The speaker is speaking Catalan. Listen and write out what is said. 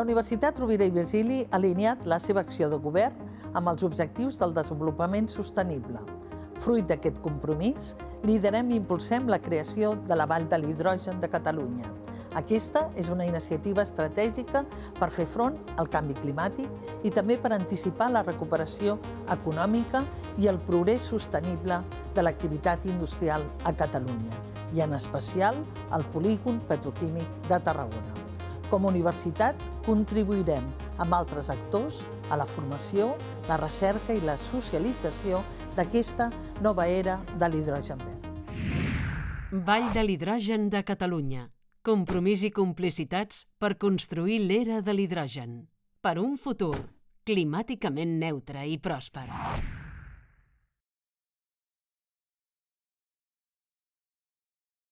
La Universitat Rovira i Virgili ha alineat la seva acció de govern amb els objectius del desenvolupament sostenible. Fruit d'aquest compromís, liderem i impulsem la creació de la Vall de l'Hidrogen de Catalunya. Aquesta és una iniciativa estratègica per fer front al canvi climàtic i també per anticipar la recuperació econòmica i el progrés sostenible de l'activitat industrial a Catalunya, i en especial al polígon petroquímic de Tarragona. Com a universitat, contribuirem amb altres actors a la formació, la recerca i la socialització d'aquesta nova era de l'hidrogen verd. Vall de l'Hidrogen de Catalunya. Compromís i complicitats per construir l'era de l'hidrogen. Per un futur climàticament neutre i pròsper.